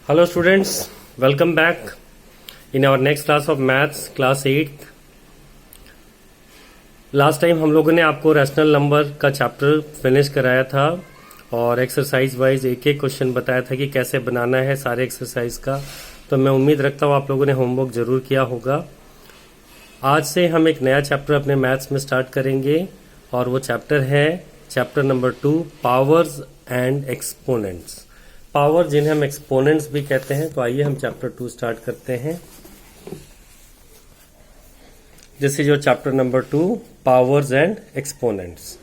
Hello students, welcome back in our next class of maths, class 8th. Last time हम लोगों ने आपको rational number का chapter finish कराया था और एक्सरसाइज वाइज एक एक क्वेश्चन बताया था कि कैसे बनाना है सारे एक्सरसाइज का। तो मैं उम्मीद रखता हूँ आप लोगों ने होमवर्क जरूर किया होगा। आज से हम एक नया चैप्टर अपने मैथ्स में स्टार्ट करेंगे और वो चैप्टर है chapter number 2, powers and exponents. Power जिन्हें हम एक्सपोनेंट्स भी कहते हैं। तो आइए हम चैप्टर 2 स्टार्ट करते हैं। This is your chapter number 2, powers and exponents.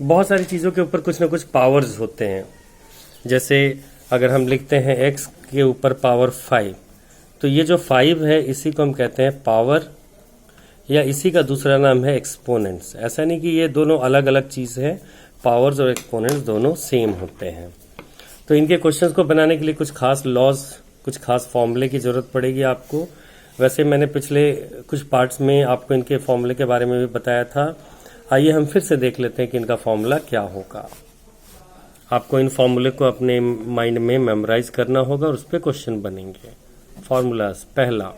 बहुत सारी चीजों के ऊपर कुछ ना कुछ पावर्स होते हैं। जैसे अगर हम लिखते हैं x के ऊपर पावर 5, तो ये जो 5 है इसी को हम कहते हैं पावर, या इसी का दूसरा नाम है एक्सपोनेंट्स। ऐसा नहीं कि ये दोनों अलग अलग चीज है, पावर्स और एक्सपोनेंट्स दोनों सेम होते हैं। तो इनके क्वेश्चंस को बनाने के लिए कुछ खास लॉज, कुछ खास फॉर्मूले की जरूरत पड़ेगी आपको। वैसे मैंने पिछले कुछ पार्ट्स में आपको इनके फॉर्मूले के बारे में भी बताया था। आइए हम फिर से देख लेते हैं कि इनका फॉर्मूला क्या होगा। आपको इन फॉर्मूले को अपने माइंड में मेमोराइज करना होगा और उस पर क्वेश्चन बनेंगे। फॉर्मूलाज, पहला,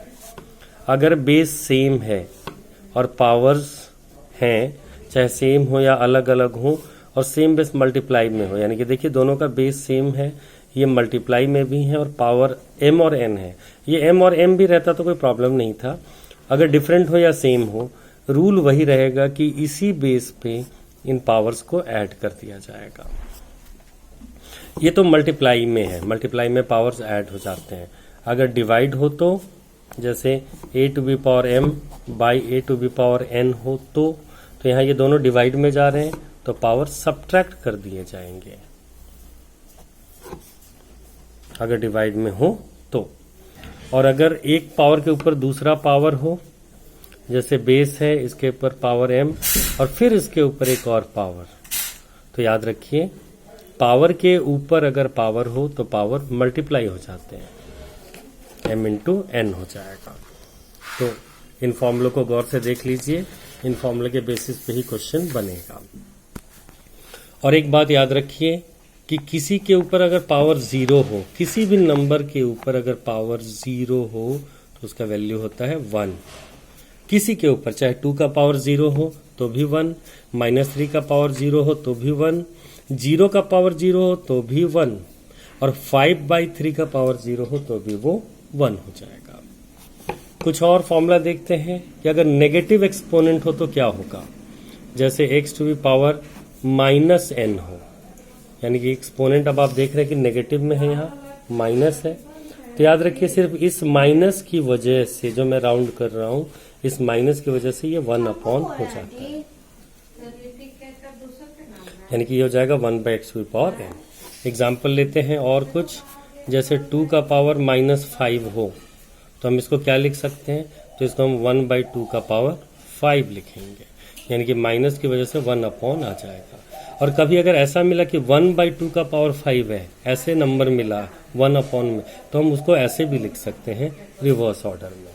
अगर बेस सेम है और पावर्स हैं, चाहे सेम हो या अलग अलग हो, और सेम बेस मल्टीप्लाई में हो, यानी कि देखिए दोनों का बेस सेम है, ये मल्टीप्लाई में भी है और पावर m और n है। ये m और m भी रहता तो कोई प्रॉब्लम नहीं था। अगर डिफरेंट हो या सेम हो, रूल वही रहेगा कि इसी बेस पे इन पावर्स को ऐड कर दिया जाएगा। ये तो मल्टीप्लाई में है, मल्टीप्लाई में पावर्स ऐड हो जाते हैं। अगर डिवाइड हो तो, जैसे a to be power m by a to be power n हो तो यहाँ ये दोनों डिवाइड में जा रहे हैं तो पावर सब्ट्रैक्ट कर दिए जाएंगे अगर डिवाइड में हो तो। और अगर एक पावर के ऊपर दूसरा पावर हो, जैसे बेस है इसके ऊपर पावर m और फिर इसके ऊपर एक और पावर, तो याद रखिए पावर के ऊपर अगर पावर हो तो पावर मल्टीप्लाई हो जाते हैं, m इंटू n हो जाएगा। तो इन फॉर्मूलों को गौर से देख लीजिए, इन फॉर्मूले के बेसिस पे ही क्वेश्चन बनेगा। और एक बात याद रखिए कि किसी के ऊपर अगर पावर 0 हो, किसी भी नंबर के ऊपर अगर पावर 0 हो तो उसका वैल्यू होता है 1। किसी के ऊपर चाहे 2 का पावर 0 हो तो भी 1, -3 का पावर 0 हो तो भी 1, 0 का पावर 0 हो तो भी 1, और 5/3 का पावर 0 हो तो भी वो 1 हो जाएगा। कुछ और फॉर्मूला देखते हैं कि अगर नेगेटिव एक्सपोनेंट हो तो क्या होगा। जैसे x to be power -n हो, यानी कि एक्सपोनेंट अब आप देख रहे हैं कि नेगेटिव में है, यहाँ माइनस है, तो याद रखिए सिर्फ इस माइनस की वजह से, जो मैं राउंड कर रहा हूं, इस माइनस की वजह से ये 1 अपॉन हो जाता है, यानी कि ये हो जाएगा 1/x to be power n। Example लेते हैं और कुछ, जैसे 2 का पावर -5 हो तो हम इसको क्या लिख सकते हैं, तो इसको हम 1/2 का पावर 5 लिखेंगे, यानी कि माइनस की वजह से 1 अपॉन आ जाएगा। और कभी अगर ऐसा मिला कि 1/2 का पावर 5 है, ऐसे नंबर मिला 1 अपॉन में, तो हम उसको ऐसे भी लिख सकते हैं रिवर्स ऑर्डर में।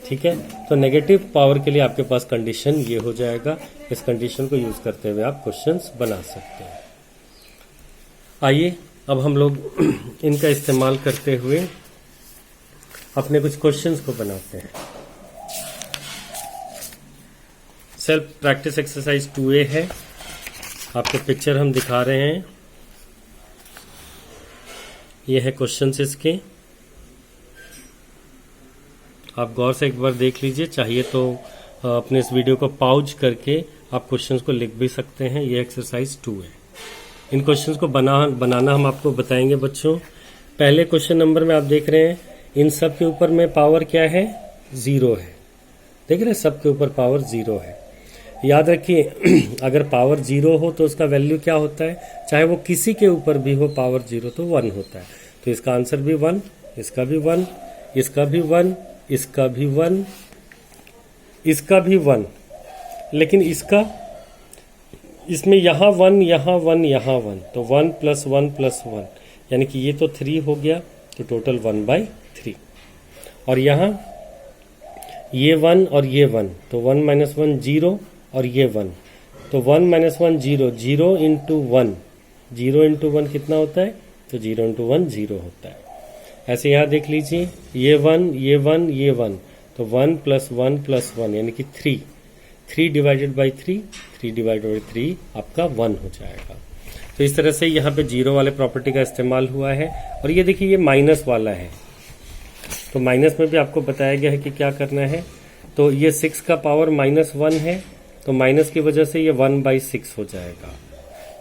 ठीक है, तो नेगेटिव पावर के लिए आपके पास कंडीशन ये हो जाएगा। इस कंडीशन को यूज करते हुए आप क्वेश्चंस बना सकते हैं। आइए अब हम लोग इनका इस्तेमाल करते हुए अपने कुछ क्वेश्चंस को बनाते हैं। सेल्फ प्रैक्टिस एक्सरसाइज 2A है, आपको पिक्चर हम दिखा रहे हैं। ये है क्वेश्चंस इसके, आप गौर से एक बार देख लीजिए। चाहिए तो अपने इस वीडियो को पॉज करके आप क्वेश्चंस को लिख भी सकते हैं। ये एक्सरसाइज 2 है। इन क्वेश्चंस को बनाना हम आपको बताएंगे बच्चों। पहले क्वेश्चन नंबर में आप देख रहे हैं, इन सब के ऊपर में पावर क्या है, 0 है। देख रहे हैं, सब के ऊपर पावर 0 है। याद रखिए अगर पावर 0 हो तो उसका वैल्यू क्या होता है, चाहे वो किसी के ऊपर भी हो पावर 0 तो 1 होता है। तो इसका आंसर भी 1, इसका भी 1, इसका भी 1, इसका भी 1, इसका भी 1, लेकिन इसमें यहाँ 1, यहाँ 1, यहाँ 1, तो 1 + 1 + 1, यानी कि ये तो 3 हो गया, तो टोटल 1/3। और यहाँ ये 1 और ये 1, तो 1 - 1 0 और ये 1, तो 1 - 1 0, 0 × 1, 0 × 1 कितना होता है तो 0 इंटू 1 0 होता है। ऐसे यहाँ देख लीजिए, ये 1 ये 1 ये 1, तो 1 प्लस 1 प्लस 1 यानी कि 3, 3 डिवाइडेड बाई 3, 3 डिवाइडेड बाई 3 आपका 1 हो जाएगा। तो इस तरह से यहाँ पे जीरो वाले प्रॉपर्टी का इस्तेमाल हुआ है। और ये देखिए ये माइनस वाला है, तो माइनस में भी आपको बताया गया है कि क्या करना है। तो ये 6 का पावर -1 है, तो माइनस की वजह से ये 1/6 हो जाएगा।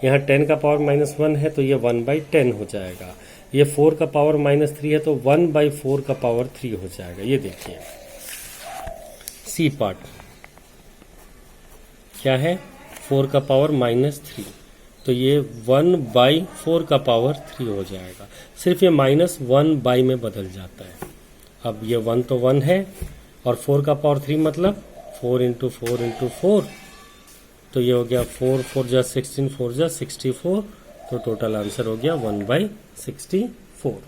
यहाँ 10 का पावर -1 है, तो ये 1/10 हो जाएगा। ये 4 का पावर -3 है, तो 1/4 का पावर 3 हो जाएगा। ये देखिए सी पार्ट क्या है, 4 का पावर -3, तो ये 1/4 का पावर 3 हो जाएगा। सिर्फ ये -1 में बदल जाता है। अब ये 1 तो 1 है, और 4 का पावर 3 मतलब 4 इंटू 4 इंटू 4, तो ये हो गया 4 4 जा 16, 4 जा 64, तो टोटल आंसर हो गया 1/64।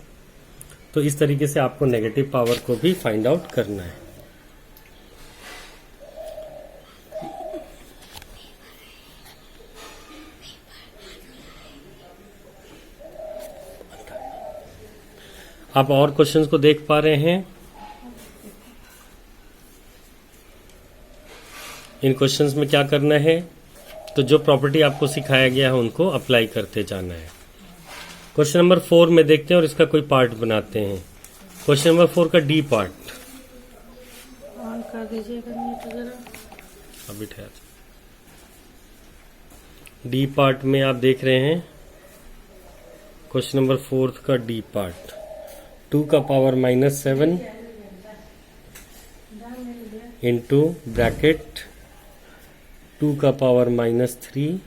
तो इस तरीके से आपको नेगेटिव पावर को भी फाइंड आउट करना है। आप और क्वेश्चंस को देख पा रहे हैं। इन क्वेश्चंस में क्या करना है, तो जो प्रॉपर्टी आपको सिखाया गया है उनको अप्लाई करते जाना है। क्वेश्चन नंबर 4 में देखते हैं और इसका कोई पार्ट बनाते हैं। क्वेश्चन नंबर 4 का डी पार्ट ऑन कर दीजिएगा, नहीं तो जरा अभी ठहर। डी पार्ट में आप देख रहे हैं क्वेश्चन नंबर 4 का डी पार्ट, 2 का पावर -7 इंटू ब्रैकेट 2 का पावर -3,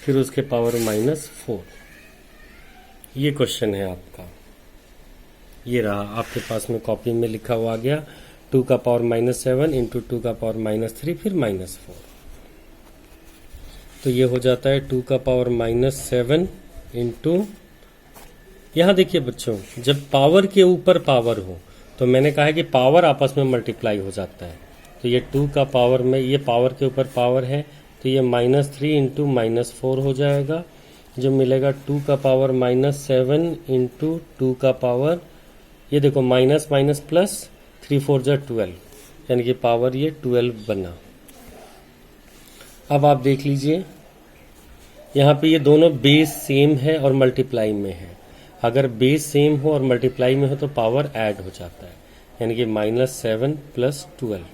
फिर उसके पावर -4। ये क्वेश्चन है आपका, ये रहा आपके पास में कॉपी में लिखा हुआ आ गया, 2 का पावर -7 इंटू 2 का पावर -3 फिर -4। तो ये हो जाता है 2 का पावर -7 इंटू, यहां देखिए बच्चों, जब पावर के ऊपर पावर हो तो मैंने कहा है कि पावर आपस में मल्टीप्लाई हो जाता है। तो ये 2 का पावर में, ये पावर के ऊपर पावर है, तो ये -3 इंटू -4 हो जाएगा, जो मिलेगा 2 का पावर -7 इंटू 2 का पावर, ये देखो माइनस माइनस प्लस, 3 4 जा 12, यानी कि पावर ये 12 बना। अब आप देख लीजिए यहाँ पे ये दोनों बेस सेम है और मल्टीप्लाई में है। अगर बेस सेम हो और मल्टीप्लाई में हो तो पावर ऐड हो जाता है, यानी कि -7 + 12।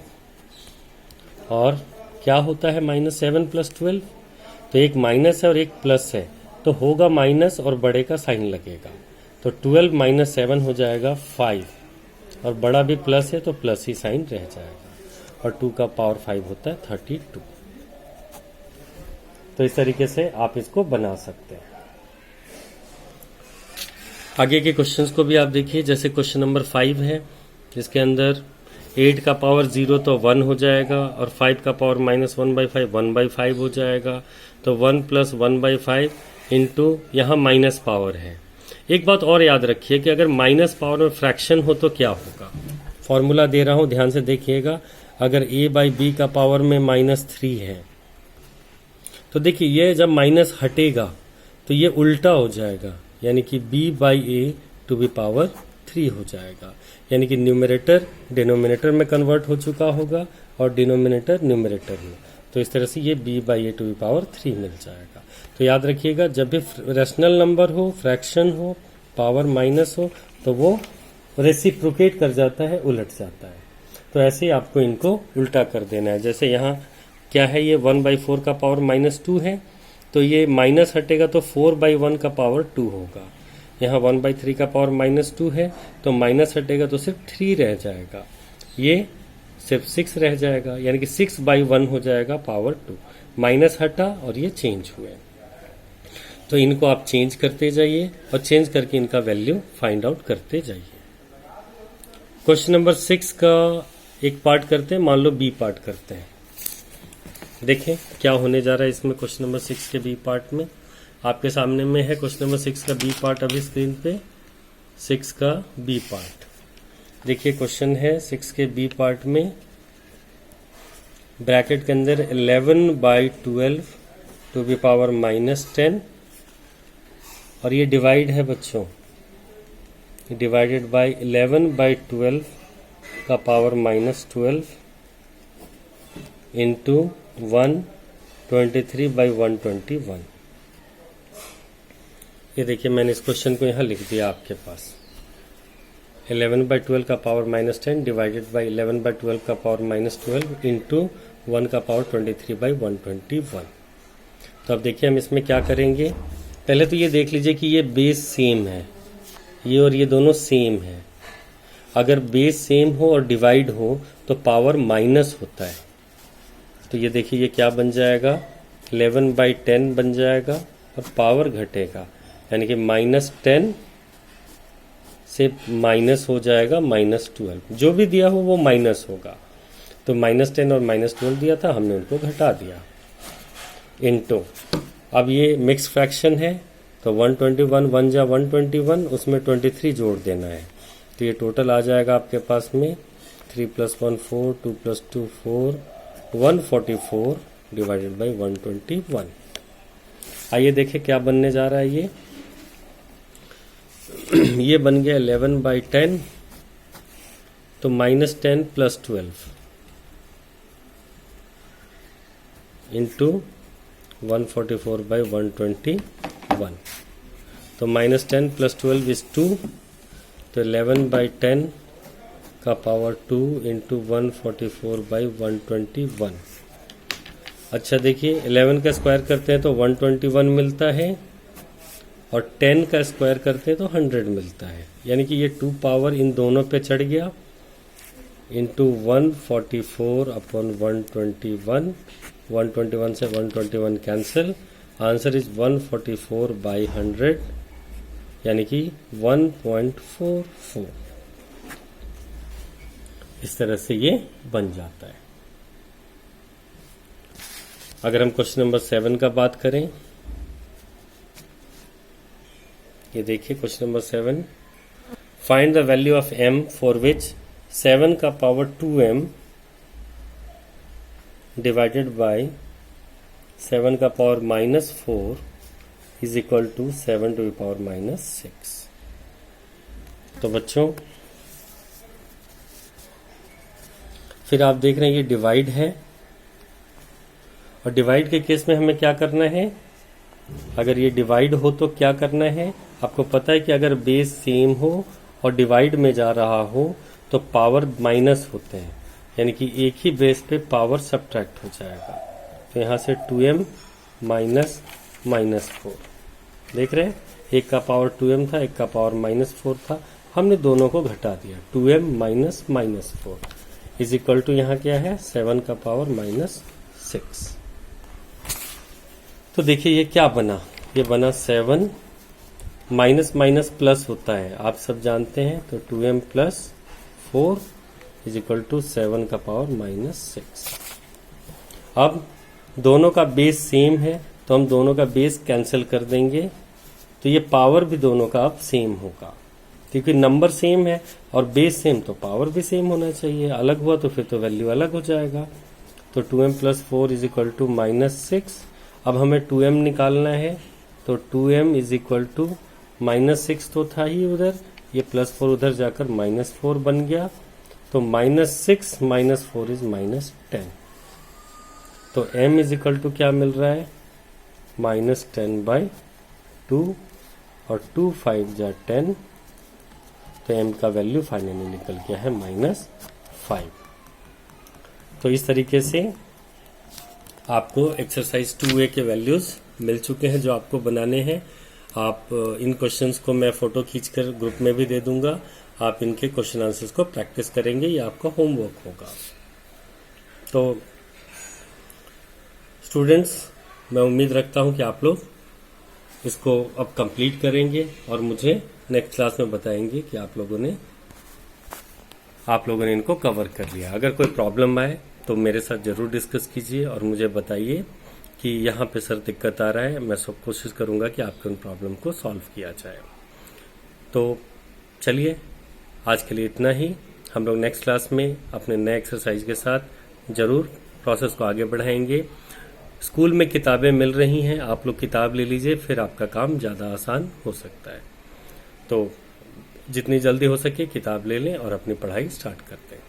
और क्या होता है -7 + 12? तो एक माइनस है और एक प्लस है, तो होगा माइनस और बड़े का साइन लगेगा, तो 12 - 7 हो जाएगा 5, और बड़ा भी प्लस है तो प्लस ही साइन रह जाएगा, और 2 का पावर 5 होता है 32। तो इस तरीके से आप इसको बना सकते हैं। आगे के क्वेश्चंस को भी आप देखिए, जैसे क्वेश्चन नंबर 5 है, जिसके अंदर 8 का पावर 0 तो 1 हो जाएगा, और 5 का पावर -1/5 1/5 हो जाएगा, तो 1 + 1/5 इंटू यहाँ माइनस पावर है। एक बात और याद रखिए कि अगर माइनस पावर में फ्रैक्शन हो तो क्या होगा। फॉर्मूला दे रहा हूं, ध्यान से देखिएगा। अगर a/b का पावर में -3 है, तो देखिए ये जब माइनस हटेगा तो ये उल्टा हो जाएगा, यानी कि b/a टू दी पावर 3 हो जाएगा, यानी कि न्यूमरेटर डिनोमिनेटर में कन्वर्ट हो चुका होगा और डिनोमिनेटर न्यूमरेटर में। तो इस तरह से ये b/a टू दी पावर 3 मिल जाएगा। तो याद रखिएगा, जब भी रेशनल नंबर हो, फ्रैक्शन हो, पावर माइनस हो, तो वो रेसिप्रोकेट कर जाता है, उलट जाता है। तो ऐसे ही आपको इनको उल्टा कर देना है। जैसे यहाँ क्या है, ये 1/4 का पावर -2 है, तो ये माइनस हटेगा तो 4/1 का पावर 2 होगा। यहाँ 1/3 का पावर -2 है, तो माइनस हटेगा तो सिर्फ 3 रह जाएगा, ये सिर्फ 6 रह जाएगा, यानी कि 6/1 हो जाएगा पावर 2। माइनस हटा और ये चेंज हुए। तो इनको आप चेंज करते जाइए और चेंज करके इनका वैल्यू फाइंड आउट करते जाइए। क्वेश्चन नंबर 6 का एक पार्ट करते हैं, मान लो बी पार्ट करते हैं। देखें क्या होने जा रहा है इसमें। क्वेश्चन नंबर 6 के बी पार्ट में आपके सामने में है क्वेश्चन नंबर 6 का बी पार्ट, अभी स्क्रीन पे 6 का बी पार्ट देखिए। क्वेश्चन है 6 के बी पार्ट में ब्रैकेट के अंदर 11/12 टू दी पावर -10, और ये डिवाइड है बच्चों, डिवाइडेड बाय 11/12 का पावर -12 इंटू 123/121। ये देखिए मैंने इस क्वेश्चन को यहाँ लिख दिया आपके पास। 11/12 का पावर -10 डिवाइडेड बाय 11/12 का पावर -12 इंटू 1 का पावर 23/121। तो अब देखिए हम इसमें क्या करेंगे। पहले तो ये देख लीजिए कि ये बेस सेम है, ये और ये दोनों सेम है। अगर बेस सेम हो और डिवाइड हो तो पावर माइनस होता है। तो ये देखिए ये क्या बन जाएगा, 11/10 बन जाएगा और पावर घटेगा, यानी कि -10 से माइनस हो जाएगा -12। जो भी दिया हो वो माइनस होगा। तो -10 और -12 दिया था, हमने उनको घटा दिया। इनटू अब ये मिक्स फ्रैक्शन है तो 121 1 जा 121, उसमें 23 जोड़ देना है। तो ये टोटल आ जाएगा आपके पास में 3 + 1 4 2 + 2 4 144 डिवाइडेड बाई 121। आइए देखें क्या बनने जा रहा है ये। ये बन गया 11/10, तो -10 + 12 इंटू 144/121। तो -10 + 12 इज 2, तो 11/10 का पावर 2 इंटू 144/121। अच्छा देखिए 11 का स्क्वायर करते हैं तो 121 मिलता है और 10 का स्क्वायर करते हैं तो 100 मिलता है, यानी कि ये 2 पावर इन दोनों पे चढ़ गया इंटू 144/121। 121 से 121 कैंसिल, आंसर इज 144/100, यानी कि 1.44। इस तरह से ये बन जाता है। अगर हम क्वेश्चन नंबर 7 का बात करें, ये देखिए question number 7, find the value of m for which 7 का पावर 2m डिवाइडेड बाय 7 का power -4 is equal to 7 to the power -6। तो बच्चों फिर आप देख रहे हैं ये डिवाइड है, और डिवाइड के केस में हमें क्या करना है। अगर ये डिवाइड हो तो क्या करना है, आपको पता है कि अगर बेस सेम हो और डिवाइड में जा रहा हो तो पावर माइनस होते हैं, यानी कि एक ही बेस पे पावर सब्ट्रैक्ट हो जाएगा। तो यहाँ से 2m -4 देख रहे हैं, एक का पावर 2m था, एक का पावर -4 था, हमने दोनों को घटा दिया। 2m -4 इज इक्वल टू यहाँ क्या है, 7 का पावर -6। तो देखिए ये क्या बना, ये बना 7 माइनस प्लस होता है, आप सब जानते हैं। तो 2m + 4 इज इक्वल टू 7 का पावर -6। अब दोनों का बेस सेम है तो हम दोनों का बेस कैंसिल कर देंगे, तो ये पावर भी दोनों का अब सेम होगा, क्योंकि नंबर सेम है और बेस सेम तो पावर भी सेम होना चाहिए। अलग हुआ तो फिर तो वैल्यू अलग हो जाएगा। तो 2m + 4 इज इक्वल टू -6। अब हमें 2m निकालना है, तो 2m इज इक्वल टू -6 तो था ही उधर, ये +4 उधर जाकर -4 बन गया। तो -6 - 4 इज -10। तो m इज इक्वल टू क्या मिल रहा है, -10/2 और 2 5 जा 10, तो m का वैल्यू फाइनली निकल गया है -5। तो इस तरीके से आपको एक्सरसाइज 2A के वैल्यूज मिल चुके हैं जो आपको बनाने हैं। आप इन क्वेश्चंस को मैं फोटो खींचकर ग्रुप में भी दे दूंगा, आप इनके क्वेश्चन आंसर्स को प्रैक्टिस करेंगे, ये आपका होमवर्क होगा। तो स्टूडेंट्स, मैं उम्मीद रखता हूं कि आप लोग इसको अब कंप्लीट करेंगे और मुझे नेक्स्ट क्लास में बताएंगे कि आप लोगों ने इनको कवर कर लिया। अगर कोई प्रॉब्लम आए तो मेरे साथ जरूर डिस्कस कीजिए और मुझे बताइए कि यहाँ पे सर दिक्कत आ रहा है। मैं सब कोशिश करूँगा कि आपके उन प्रॉब्लम को सॉल्व किया जाए। तो चलिए आज के लिए इतना ही। हम लोग नेक्स्ट क्लास में अपने नए एक्सरसाइज के साथ जरूर प्रोसेस को आगे बढ़ाएंगे। स्कूल में किताबें मिल रही हैं, आप लोग किताब ले लीजिए, फिर आपका काम ज़्यादा आसान हो सकता है। तो जितनी जल्दी हो सके किताब ले लें और अपनी पढ़ाई स्टार्ट करते हैं।